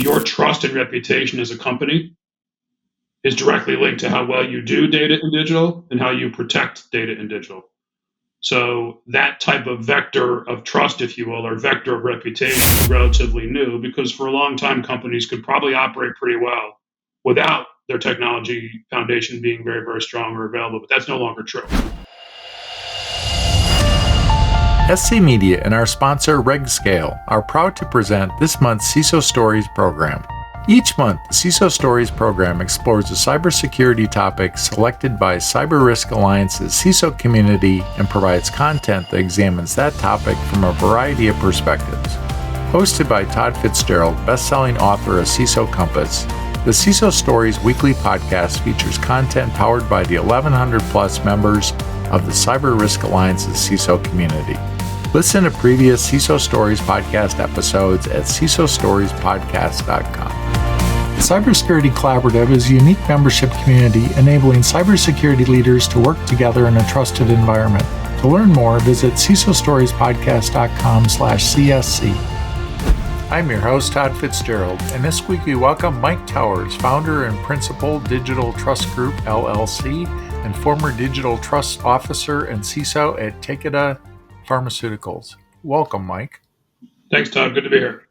your trust and reputation as a company is directly linked to how well you do data in digital and how you protect data in digital. So that type of vector of trust, if you will, or vector of reputation is relatively new, because for a long time, companies could probably operate pretty well without their technology foundation being very, very strong or available, but that's no longer true. SC Media and our sponsor RegScale are proud to present this month's CISO Stories program. Each month, the CISO Stories program explores a cybersecurity topic selected by Cyber Risk Alliance's CISO community and provides content that examines that topic from a variety of perspectives. Hosted by Todd Fitzgerald, best-selling author of CISO Compass, the CISO Stories weekly podcast features content powered by the 1,100-plus members of the Cyber Risk Alliance's CISO community. Listen to previous CISO Stories podcast episodes at CISOstoriespodcast.com. The Cybersecurity Collaborative is a unique membership community enabling cybersecurity leaders to work together in a trusted environment. To learn more, visit CISOstoriespodcast.com/CSC. I'm your host, Todd Fitzgerald, and this week we welcome Mike Towers, founder and principal, Digital Trust Group, LLC, and former Digital Trust Officer and CISO at Takeda Pharmaceuticals. Welcome, Mike. Thanks, Todd. Good to be here.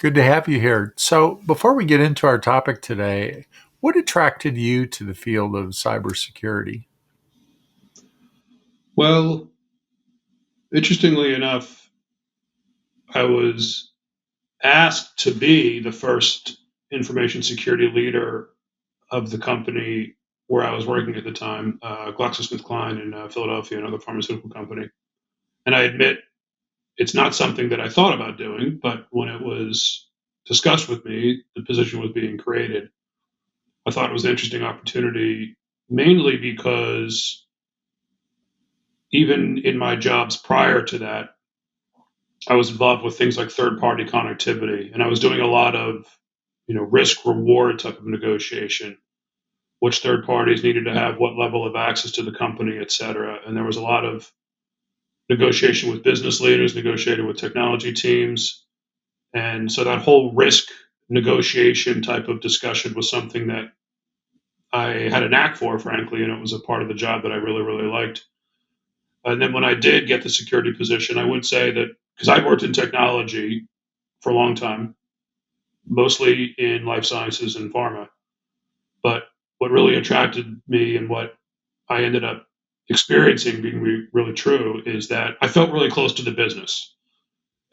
Good to have you here. So before we get into our topic today, what attracted you to the field of cybersecurity? Well, interestingly enough, I was asked to be the first information security leader of the company where I was working at the time, GlaxoSmithKline in Philadelphia, another pharmaceutical company. And I admit it's not something that I thought about doing, but when it was discussed with me, the position was being created. I thought it was an interesting opportunity, mainly because even in my jobs prior to that, I was involved with things like third-party connectivity, and I was doing a lot of, risk-reward type of negotiation, which third parties needed to have, what level of access to the company, et cetera. And there was a lot of negotiation with business leaders, negotiated with technology teams. And so that whole risk negotiation type of discussion was something that I had a knack for, frankly, and it was a part of the job that I really, really liked. And then when I did get the security position, I would say that, because I worked in technology for a long time, mostly in life sciences and pharma, but what really attracted me and what I ended up experiencing being really true is that I felt really close to the business.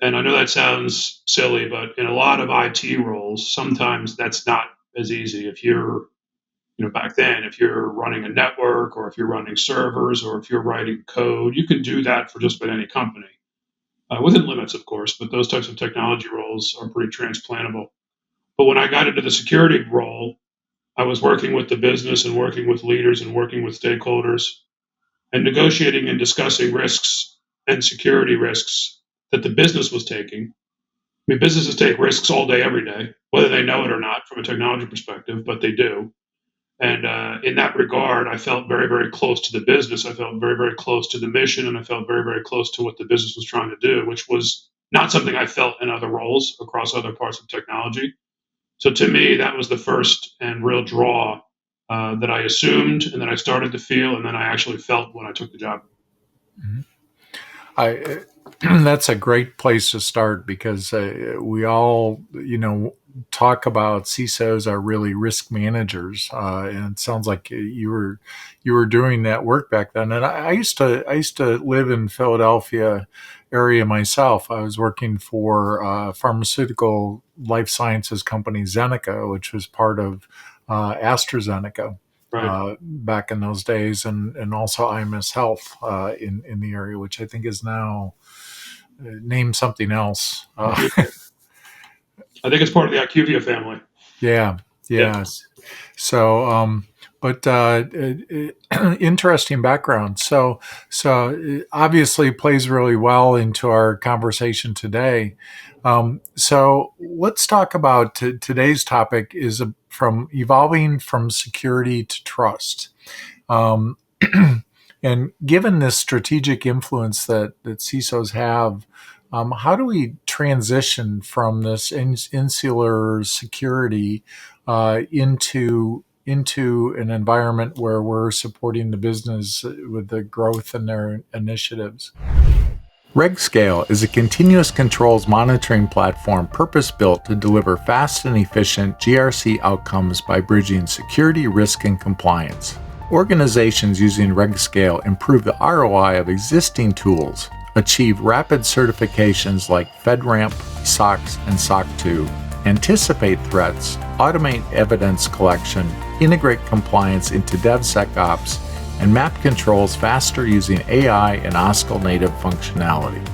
And I know that sounds silly, but in a lot of IT roles, sometimes that's not as easy. If you're, back then, if you're running a network or if you're running servers or if you're writing code, you can do that for just about any company, within limits, of course, but those types of technology roles are pretty transplantable. But when I got into the security role, I was working with the business and working with leaders and working with stakeholders and negotiating and discussing risks and security risks that the business was taking. I mean, businesses take risks all day, every day, whether they know it or not from a technology perspective, but they do. And in that regard, I felt very, very close to the business. I felt very, very close to the mission, and I felt very, very close to what the business was trying to do, which was not something I felt in other roles across other parts of technology. So to me, that was the first and real draw that I assumed and that I started to feel, and then I actually felt when I took the job. Mm-hmm. That's a great place to start because we all, talk about CISOs are really risk managers, and it sounds like you were doing that work back then. And I used to live in Philadelphia area myself. I was working for pharmaceutical life sciences company Zeneca, which was part of AstraZeneca. Right. Back in those days, and also IMS Health in the area, which I think is now named something else. I think it's part of the IQVIA family. Yeah. Yes. So, but interesting background. So obviously plays really well into our conversation today. So let's talk about today's topic is from evolving from security to trust. And given this strategic influence that CISOs have, how do we transition from this insular security into an environment where we're supporting the business with the growth in their initiatives. RegScale is a continuous controls monitoring platform purpose-built to deliver fast and efficient GRC outcomes by bridging security, risk, and compliance. Organizations using RegScale improve the ROI of existing tools, achieve rapid certifications like FedRAMP, SOX, and SOC 2, anticipate threats, automate evidence collection, integrate compliance into DevSecOps, and map controls faster using AI and OSCL native functionality.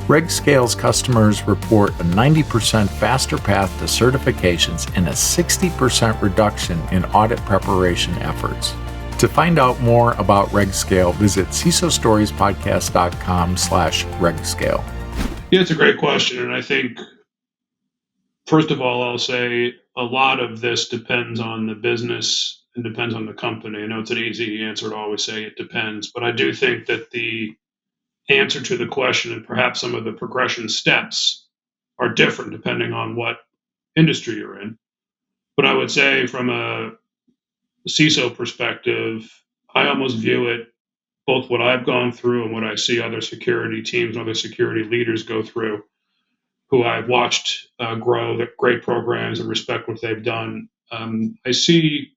RegScale's customers report a 90% faster path to certifications and a 60% reduction in audit preparation efforts. To find out more about RegScale, visit CISOstoriespodcast.com/RegScale. Yeah, it's a great question. And I think, first of all, I'll say a lot of this depends on the business and depends on the company. I know it's an easy answer to always say it depends, but I do think that the answer to the question and perhaps some of the progression steps are different depending on what industry you're in. But I would say from a CISO perspective, I almost view it both what I've gone through and what I see other security teams and other security leaders go through, who I've watched grow the great programs and respect what they've done. I see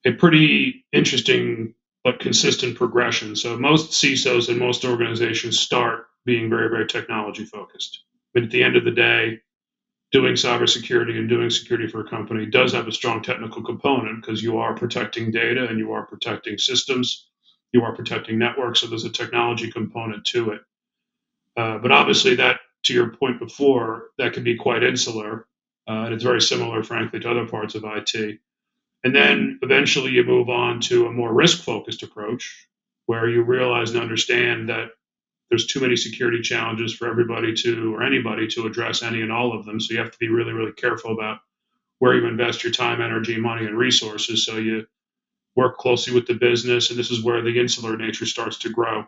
a pretty interesting but consistent progression. So most CISOs and most organizations start being very, very technology focused. But at the end of the day, doing cybersecurity and doing security for a company does have a strong technical component because you are protecting data and you are protecting systems, you are protecting networks. So there's a technology component to it. But obviously, that, to your point before, that can be quite insular. And it's very similar, frankly, to other parts of IT. And then eventually you move on to a more risk-focused approach where you realize and understand that there's too many security challenges for everybody to, or anybody to address any and all of them. So you have to be really, really careful about where you invest your time, energy, money, and resources. So you work closely with the business, and this is where the insular nature starts to grow.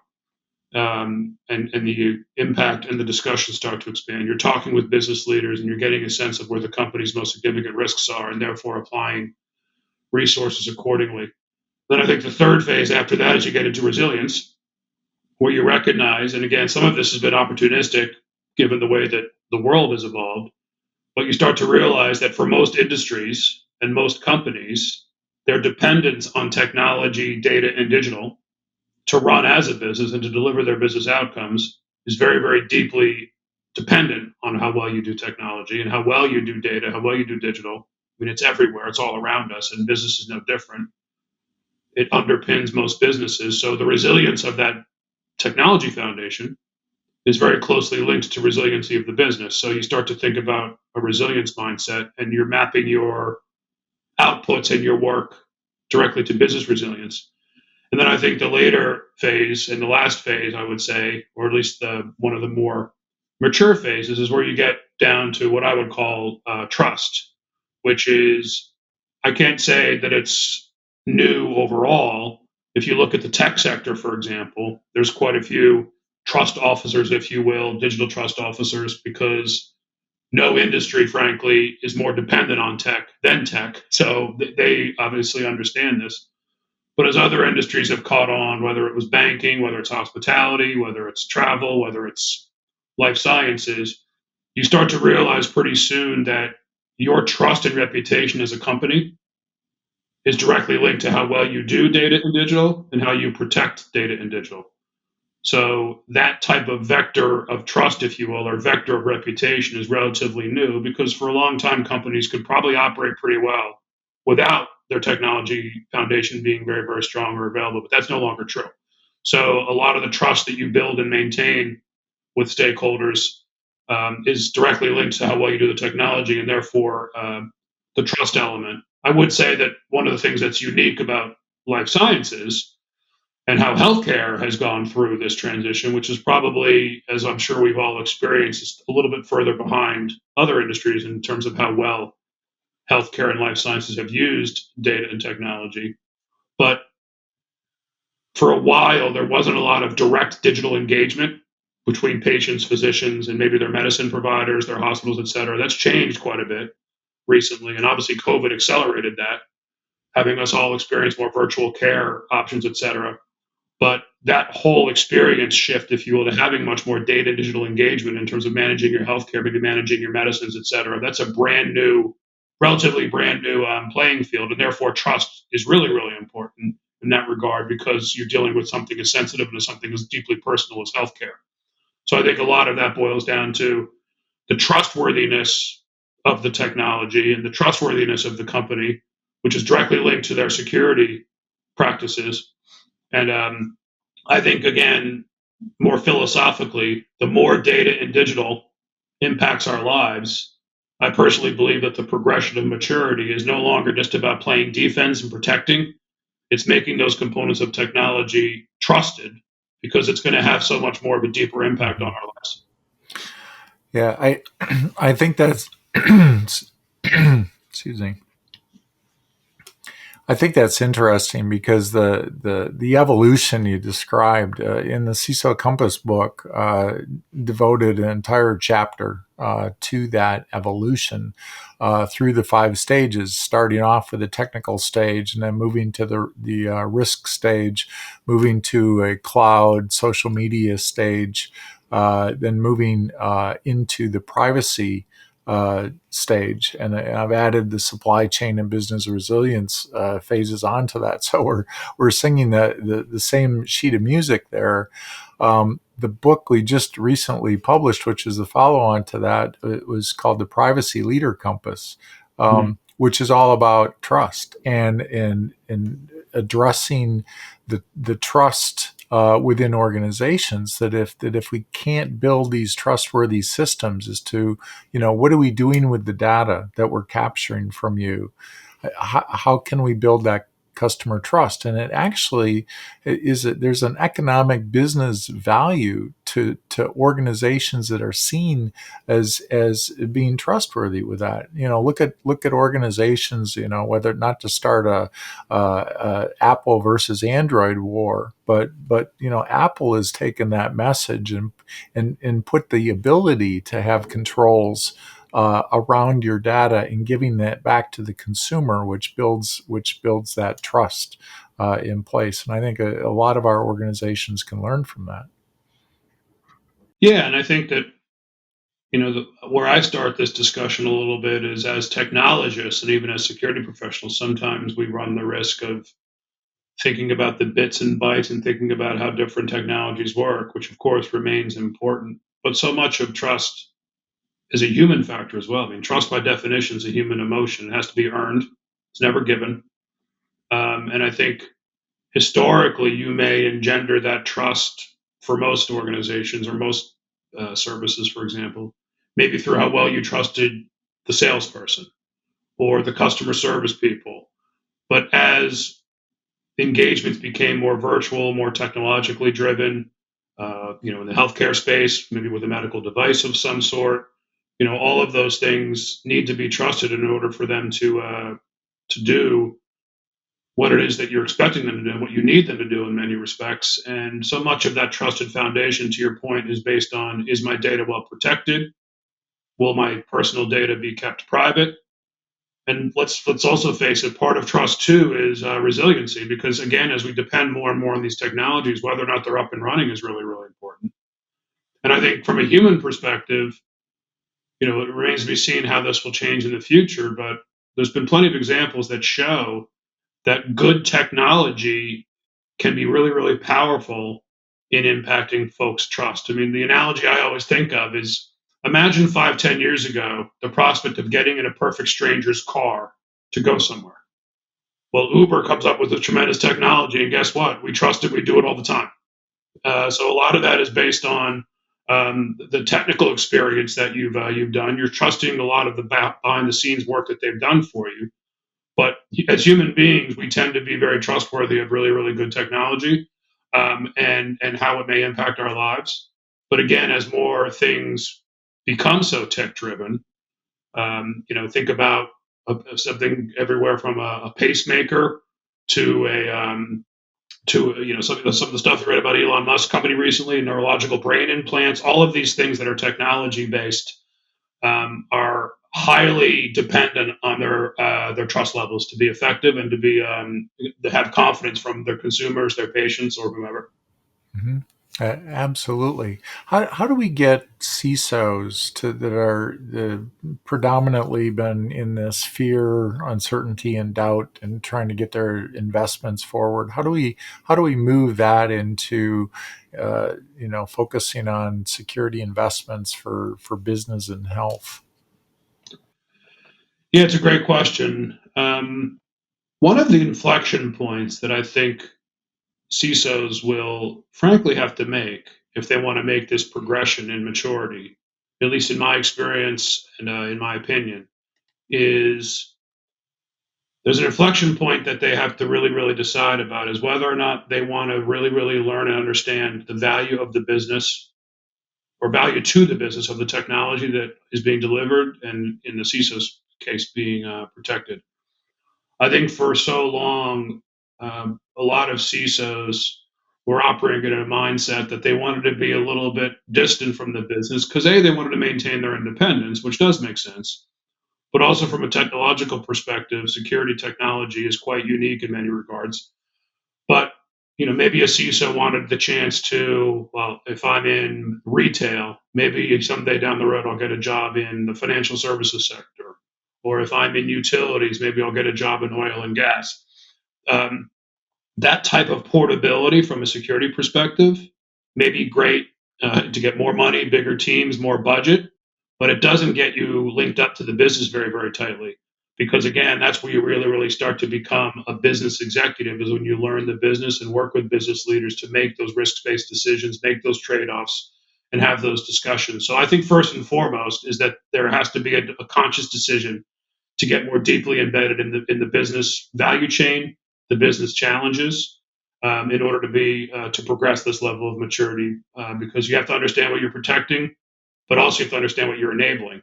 And the impact and the discussions start to expand. You're talking with business leaders and you're getting a sense of where the company's most significant risks are and therefore applying resources accordingly. Then I think the third phase after that is you get into resilience, where you recognize, and again, some of this has been opportunistic given the way that the world has evolved, but you start to realize that for most industries and most companies, their dependence on technology, data, and digital to run as a business and to deliver their business outcomes is very, very deeply dependent on how well you do technology and how well you do data, how well you do digital. I mean, it's everywhere. It's all around us, and business is no different. It underpins most businesses. So the resilience of that technology foundation is very closely linked to resiliency of the business. So you start to think about a resilience mindset, and you're mapping your outputs and your work directly to business resilience. And then I think the later phase and the last phase, I would say, or at least one of the more mature phases, is where you get down to what I would call trust, which is, I can't say that it's new overall. If you look at the tech sector, for example, there's quite a few trust officers, if you will, digital trust officers, because no industry, frankly, is more dependent on tech than tech. So they obviously understand this. But as other industries have caught on, whether it was banking, whether it's hospitality, whether it's travel, whether it's life sciences, you start to realize pretty soon that your trust and reputation as a company is directly linked to how well you do data and digital and how you protect data and digital. So that type of vector of trust, if you will, or vector of reputation is relatively new because for a long time, companies could probably operate pretty well without their technology foundation being very, very strong or available, but that's no longer true. So a lot of the trust that you build and maintain with stakeholders is directly linked to how well you do the technology and therefore the trust element. I would say that one of the things that's unique about life sciences and how healthcare has gone through this transition, which is probably, as I'm sure we've all experienced, is a little bit further behind other industries in terms of how well healthcare and life sciences have used data and technology. But for a while, there wasn't a lot of direct digital engagement between patients, physicians, and maybe their medicine providers, their hospitals, et cetera. That's changed quite a bit recently. And obviously, COVID accelerated that, having us all experience more virtual care options, et cetera. But that whole experience shift, if you will, to having much more data digital engagement in terms of managing your healthcare, maybe managing your medicines, et cetera, that's a brand new, relatively brand new playing field. And therefore, trust is really, really important in that regard because you're dealing with something as sensitive and something as deeply personal as healthcare. So I think a lot of that boils down to the trustworthiness of the technology and the trustworthiness of the company, which is directly linked to their security practices. And I think, again, more philosophically, the more data and digital impacts our lives, I personally believe that the progression of maturity is no longer just about playing defense and protecting. It's making those components of technology trusted because it's going to have so much more of a deeper impact on our lives. Yeah, I think that's excuse me. I think that's interesting because the evolution you described in the CISO Compass book devoted an entire chapter to that evolution through the 5 stages, starting off with the technical stage and then moving to the risk stage, moving to a cloud social media stage, then moving into the privacy stage, and I've added the supply chain and business resilience phases onto that. So we're singing the same sheet of music there. The book we just recently published, which is the follow-on to that, it was called The Privacy Leader Compass, which is all about trust and addressing the trust within organizations, that if we can't build these trustworthy systems as to, what are we doing with the data that we're capturing from you? How can we build that customer trust? And it actually there's an economic business value to organizations that are seen as being trustworthy with that. Look at organizations, whether not to start a Apple versus Android war, but Apple has taken that message and put the ability to have controls around your data and giving that back to the consumer, which builds that trust in place. And I think a lot of our organizations can learn from that. Yeah, and I think that where I start this discussion a little bit is as technologists and even as security professionals, sometimes we run the risk of thinking about the bits and bytes and thinking about how different technologies work, which of course remains important. But so much of trust is a human factor as well. I mean, trust by definition is a human emotion. It has to be earned. It's never given. And I think historically, you may engender that trust for most organizations or most services, for example, maybe through how well you trusted the salesperson or the customer service people. But as engagements became more virtual, more technologically driven, in the healthcare space, maybe with a medical device of some sort, all of those things need to be trusted in order for them to do what it is that you're expecting them to do and what you need them to do in many respects. And so much of that trusted foundation, to your point, is based on, is my data well protected? Will my personal data be kept private? And let's also face it, part of trust too is resiliency, because again, as we depend more and more on these technologies, whether or not they're up and running is really, really important. And I think from a human perspective, it remains to be seen how this will change in the future, but there's been plenty of examples that show that good technology can be really, really powerful in impacting folks' trust. I mean, the analogy I always think of is, imagine 5, 10 years ago, the prospect of getting in a perfect stranger's car to go somewhere. Well, Uber comes up with a tremendous technology, and guess what? We trust it. We do it all the time. So a lot of that is based on the technical experience that you've done. You're trusting a lot of the behind the scenes work that they've done for you. But as human beings, we tend to be very trustworthy of really, really good technology and how it may impact our lives. But again, as more things become so tech driven, think about something everywhere from a pacemaker to to some of the stuff you read about Elon Musk company recently, neurological brain implants, all of these things that are technology based are highly dependent on their trust levels to be effective and to have confidence from their consumers, their patients, or whomever. Mm-hmm. Absolutely. How do we get CISOs that are predominantly been in this fear, uncertainty, and doubt, and trying to get their investments forward? How do we move that into focusing on security investments for business and health? Yeah, it's a great question. One of the inflection points that I think CISOs will frankly have to make if they want to make this progression in maturity, at least in my experience and in my opinion, is there's an inflection point that they have to really, really decide about is whether or not they want to really, really learn and understand the value of the business or value to the business of the technology that is being delivered and in the CISO's case being protected. I think for so long, a lot of CISOs were operating in a mindset that they wanted to be a little bit distant from the business because they wanted to maintain their independence, which does make sense. But also from a technological perspective, security technology is quite unique in many regards. But maybe a CISO wanted the chance to, well, if I'm in retail, maybe someday down the road I'll get a job in the financial services sector, or if I'm in utilities, maybe I'll get a job in oil and gas. Um, that type of portability from a security perspective may be great to get more money, bigger teams, more budget, but it doesn't get you linked up to the business very, very tightly. Because again, that's where you really, really start to become a business executive is when you learn the business and work with business leaders to make those risk-based decisions, make those trade-offs, and have those discussions. So I think first and foremost is that there has to be a conscious decision to get more deeply embedded in the business value chain, the business challenges, in order to progress this level of maturity. Because you have to understand what you're protecting, but also you have to understand what you're enabling.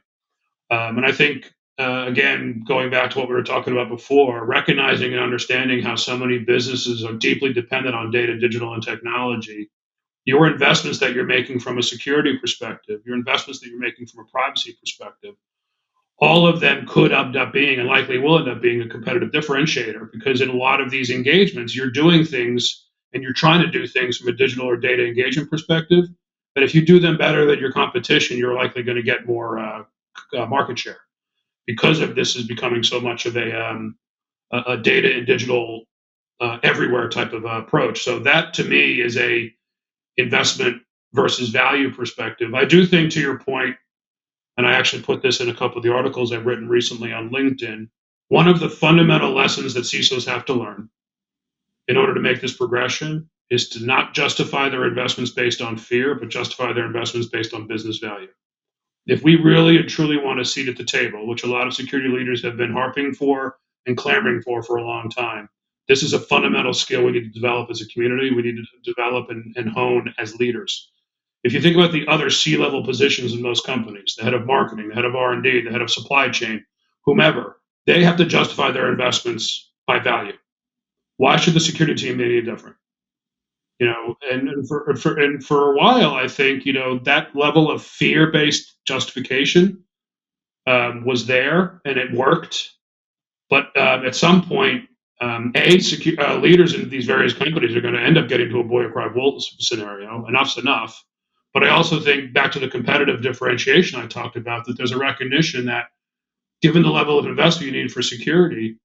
And I think again, going back to what we were talking about before, recognizing and understanding how so many businesses are deeply dependent on data, digital, and technology. Your investments that you're making from a security perspective, your investments that you're making from a privacy perspective, all of them could end up being and likely will end up being a competitive differentiator because in a lot of these engagements, you're doing things and you're trying to do things from a digital or data engagement perspective. But if you do them better than your competition, you're likely going to get more market share because of this is becoming so much of a data and digital everywhere type of approach. So that to me is a investment versus value perspective. I do think to your point, and I actually put this in a couple of the articles I've written recently on LinkedIn. One of the fundamental lessons that CISOs have to learn in order to make this progression is to not justify their investments based on fear, but justify their investments based on business value. If we really and truly want a seat at the table, which a lot of security leaders have been harping for and clamoring for a long time, this is a fundamental skill we need to develop as a community. We need to develop and hone as leaders. If you think about the other C-level positions in most companies, the head of marketing, the head of R&D, the head of supply chain, whomever, they have to justify their investments by value. Why should the security team be any different? And for a while, I think that level of fear-based justification was there and it worked. But at some point, leaders in these various companies are going to end up getting to a boy or cry wolf scenario. Enough's enough. But I also think back to the competitive differentiation I talked about, that there's a recognition that given the level of investment you need for security,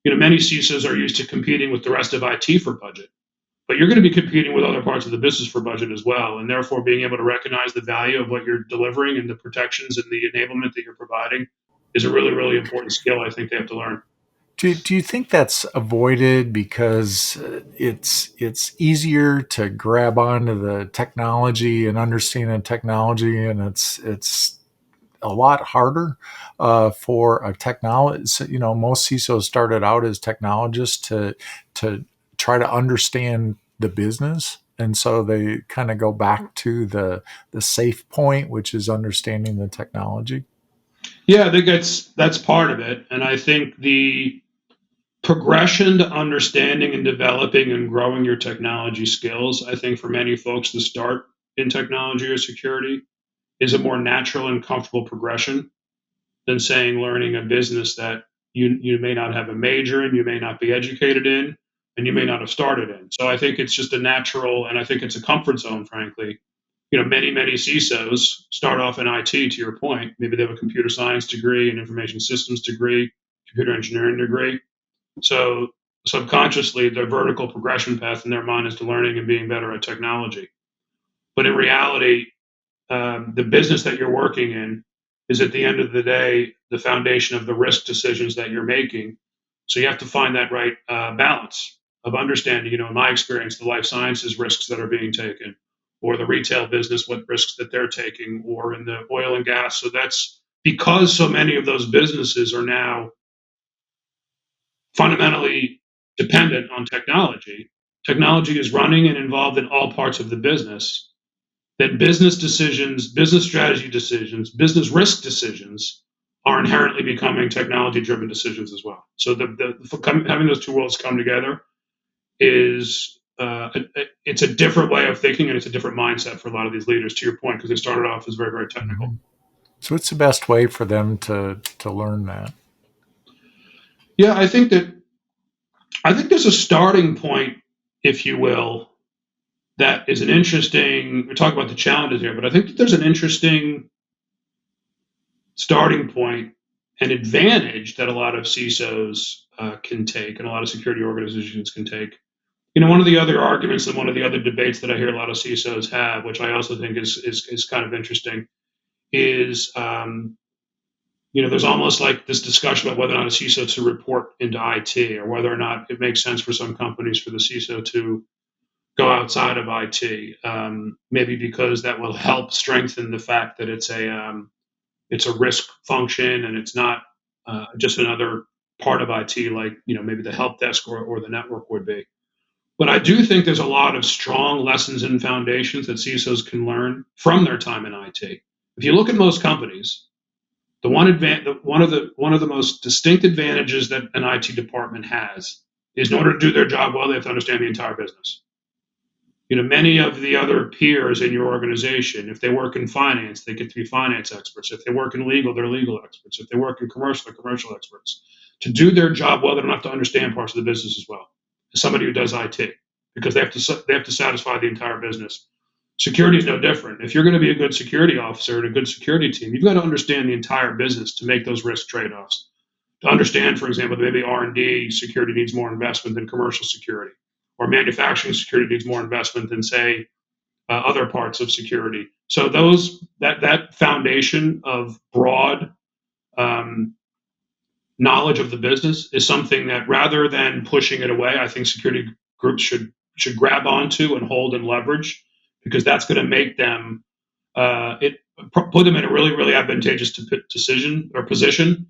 many CISOs are used to competing with the rest of IT for budget. But you're going to be competing with other parts of the business for budget as well. And therefore, being able to recognize the value of what you're delivering and the protections and the enablement that you're providing is a really, really important skill I think they have to learn. Do you think that's avoided because it's easier to grab onto the technology and understand the technology, and it's a lot harder for a technologist? Most CISOs started out as technologists to try to understand the business, and so they kind of go back to the safe point, which is understanding the technology. Yeah, I think that's part of it. And I think progression to understanding and developing and growing your technology skills. I think for many folks, the start in technology or security is a more natural and comfortable progression than saying learning a business that you may not have a major in, you may not be educated in, and you may not have started in. So I think it's just a natural, and I think it's a comfort zone, frankly. Many CISOs start off in IT, to your point. Maybe they have a computer science degree, an information systems degree, computer engineering degree. So subconsciously, their vertical progression path in their mind is to learning and being better at technology. But in reality, the business that you're working in is at the end of the day the foundation of the risk decisions that you're making. So you have to find that right balance of understanding, in my experience, the life sciences risks that are being taken, or the retail business, what risks that they're taking, or in the oil and gas. So that's because so many of those businesses are now fundamentally dependent on technology. Technology is running and involved in all parts of the business. That business decisions, business strategy decisions, business risk decisions are inherently becoming technology-driven decisions as well. So having those two worlds come together is it's a different way of thinking, and it's a different mindset for a lot of these leaders. To your point, because they started off as very, very technical. Mm-hmm. So, what's the best way for them to learn that? Yeah, I think there's a starting point, if you will, that is an interesting. We talk about the challenges here, but I think that there's an interesting starting point, an advantage that a lot of CISOs can take, and a lot of security organizations can take. One of the other arguments and one of the other debates that I hear a lot of CISOs have, which I also think is kind of interesting, is there's almost like this discussion about whether or not a CISO to report into IT, or whether or not it makes sense for some companies for the CISO to go outside of IT, maybe because that will help strengthen the fact that it's a risk function and it's not just another part of IT, like maybe the help desk or the network would be. But I do think there's a lot of strong lessons and foundations that CISOs can learn from their time in IT. If you look at most companies, one of the most distinct advantages that an IT department has is, in order to do their job well, they have to understand the entire business. Many of the other peers in your organization, if they work in finance, they get to be finance experts. If they work in legal, they're legal experts. If they work in commercial, they're commercial experts. To do their job well, they don't have to understand parts of the business as well as somebody who does IT, because they have to satisfy the entire business. Security is no different. If you're going to be a good security officer and a good security team, you've got to understand the entire business to make those risk trade-offs. To understand, for example, that maybe R&D security needs more investment than commercial security, or manufacturing security needs more investment than, say, other parts of security. So that foundation of broad knowledge of the business is something that, rather than pushing it away, I think security groups should grab onto and hold and leverage, because that's going to make them put them in a really, really advantageous decision or position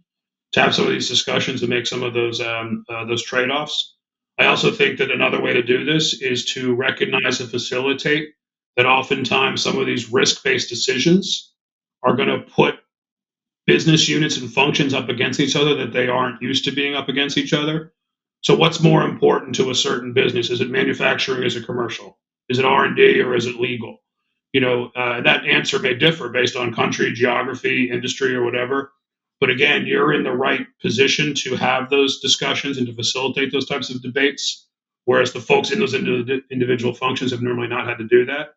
to have some of these discussions and make some of those trade-offs. I also think that another way to do this is to recognize and facilitate that oftentimes some of these risk-based decisions are going to put business units and functions up against each other that they aren't used to being up against each other. So what's more important to a certain business? Is it manufacturing? Is it commercial? Is it R&D, or is it legal? That answer may differ based on country, geography, industry, or whatever. But again, you're in the right position to have those discussions and to facilitate those types of debates, whereas the folks in those individual functions have normally not had to do that.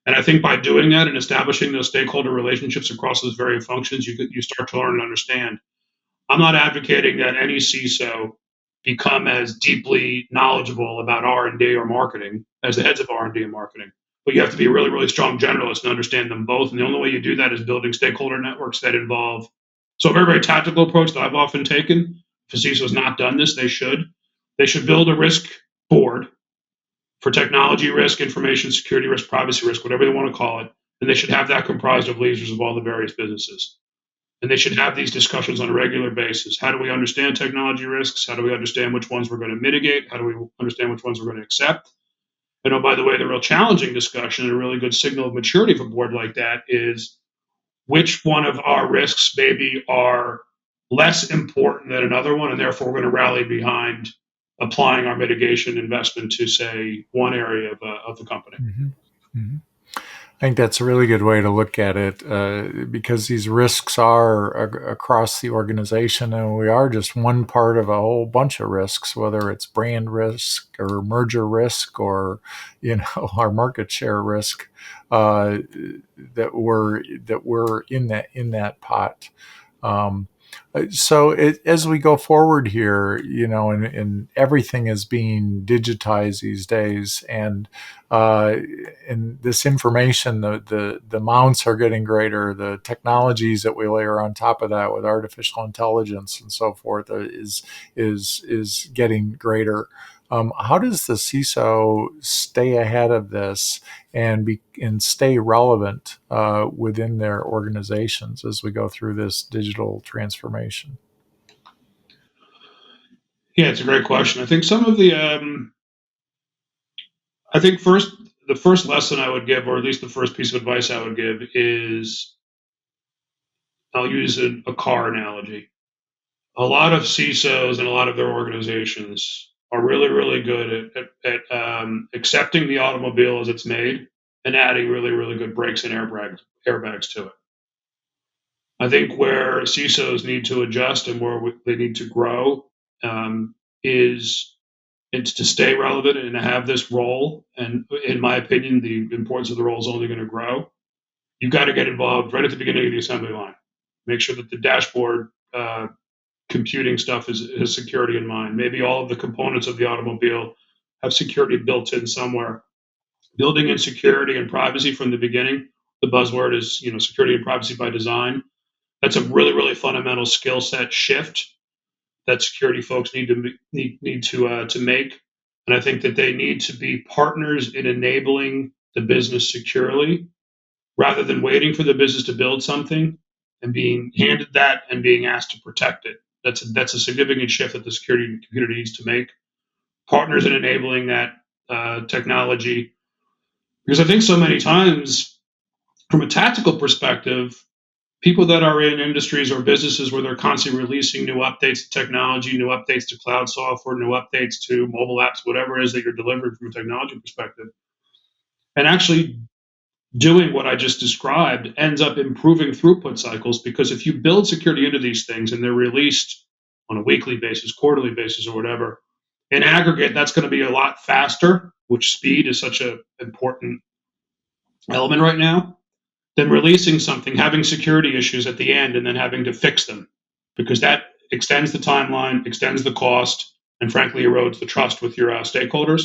And I think by doing that and establishing those stakeholder relationships across those various functions, you start to learn and understand. I'm not advocating that any CISO become as deeply knowledgeable about R&D or marketing as the heads of R&D and marketing. But you have to be a really, really strong generalist and understand them both. And the only way you do that is building stakeholder networks that involve. So a very, very tactical approach that I've often taken, if a CISO has not done this, they should build a risk board for technology risk, information security risk, privacy risk, whatever they want to call it. And they should have that comprised of leaders of all the various businesses. And they should have these discussions on a regular basis. How do we understand technology risks? How do we understand which ones we're going to mitigate? How do we understand which ones we're going to accept? And oh, by the way, the real challenging discussion and a really good signal of maturity of a board like that is, which one of our risks maybe are less important than another one, and therefore we're going to rally behind applying our mitigation investment to, say, one area of the company. Mm-hmm. Mm-hmm. I think that's a really good way to look at it, because these risks are across the organization, and we are just one part of a whole bunch of risks, whether it's brand risk or merger risk or, our market share risk, that we're in that pot. Um, so as we go forward here, and everything is being digitized these days, uh, and this information, the amounts are getting greater. The technologies that we layer on top of that with artificial intelligence and so forth is getting greater. How does the CISO stay ahead of this and stay relevant within their organizations as we go through this digital transformation? Yeah, it's a great question. I think some of the, I think the first lesson I would give, or at least the first piece of advice I would give, is I'll use a car analogy. A lot of CISOs and a lot of their organizations are really, really good at accepting the automobile as it's made and adding really, really good brakes and airbags to it. I think where CISOs need to adjust and where they need to grow, is it's to stay relevant and to have this role. And in my opinion, the importance of the role is only going to grow. You've got to get involved right at the beginning of the assembly line. Make sure that the dashboard computing stuff has security in mind. Maybe all of the components of the automobile have security built in somewhere. Building in security and privacy from the beginning. The buzzword is, security and privacy by design. That's a really, really fundamental skill set shift that security folks need to make. And I think that they need to be partners in enabling the business securely, rather than waiting for the business to build something and being handed that and being asked to protect it. That's a significant shift that the security community needs to make. Partners in enabling that technology, because I think so many times, from a tactical perspective, people that are in industries or businesses where they're constantly releasing new updates to technology, new updates to cloud software, new updates to mobile apps, whatever it is that you're delivering from a technology perspective, and actually doing what I just described ends up improving throughput cycles, because if you build security into these things and they're released on a weekly basis, quarterly basis, or whatever, in aggregate, that's going to be a lot faster, which speed is such an important element right now, than releasing something, having security issues at the end, and then having to fix them, because that extends the timeline, extends the cost, and frankly erodes the trust with your stakeholders.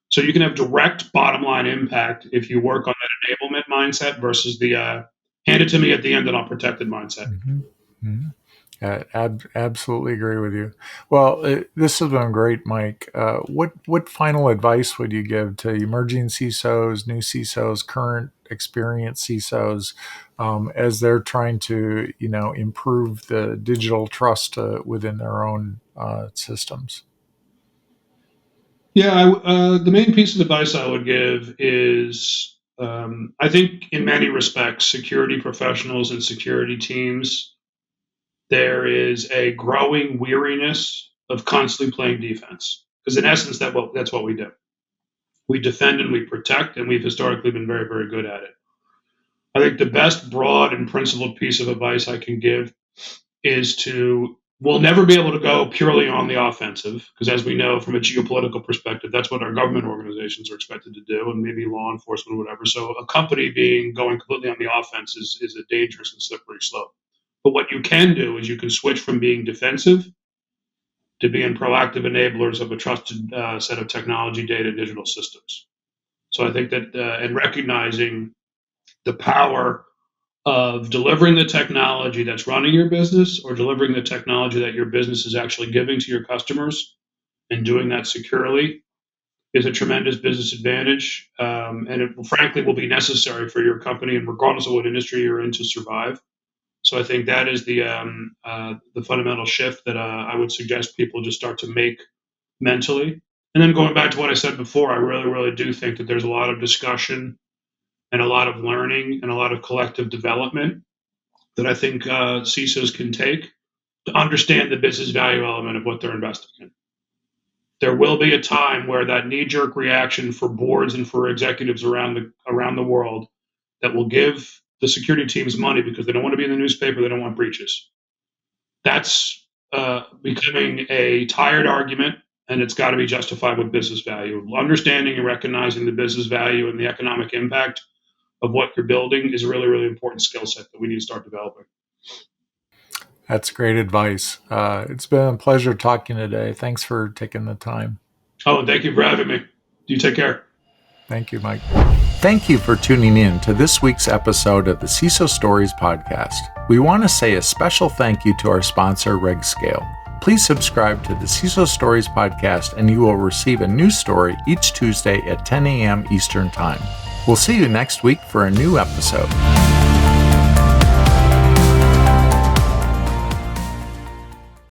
So you can have direct bottom line impact if you work on that enablement mindset versus the hand it to me at the end and I'll protect it mindset. Mm-hmm. Mm-hmm. Absolutely agree with you. Well, this has been great, Mike. What final advice would you give to emerging CISOs, new CISOs, current experienced CISOs, as they're trying to improve the digital trust within their own systems? Yeah, the main piece of advice I would give is, I think in many respects, security professionals and security teams, there is a growing weariness of constantly playing defense. Because in essence, that's what we do. We defend and we protect, and we've historically been very, very good at it. I think the best broad and principled piece of advice I can give is we'll never be able to go purely on the offensive, because as we know from a geopolitical perspective, that's what our government organizations are expected to do, and maybe law enforcement, or whatever. So a company going completely on the offense is a dangerous and slippery slope. But what you can do is you can switch from being defensive to being proactive enablers of a trusted set of technology, data, and digital systems. So I think that, and recognizing the power of delivering the technology that's running your business, or delivering the technology that your business is actually giving to your customers, and doing that securely, is a tremendous business advantage. And it frankly will be necessary for your company, and regardless of what industry you're in, to survive. So I think that is the fundamental shift that I would suggest people just start to make mentally. And then going back to what I said before, I really, really do think that there's a lot of discussion and a lot of learning and a lot of collective development that I think CISOs can take. to understand the business value element of what they're investing in. There will be a time where that knee-jerk reaction for boards and for executives around the world that will give the security teams money because they don't want to be in the newspaper, they don't want breaches. That's becoming a tired argument, and it's got to be justified with business value. Understanding and recognizing the business value and the economic impact of what you're building is a really, really important skill set that we need to start developing. That's great advice. It's been a pleasure talking today. Thanks for taking the time. Oh, and thank you for having me. You take care. Thank you, Mike. Thank you for tuning in to this week's episode of the CISO Stories podcast. We want to say a special thank you to our sponsor, RegScale. Please subscribe to the CISO Stories podcast and you will receive a new story each Tuesday at 10 a.m. Eastern Time. We'll see you next week for a new episode.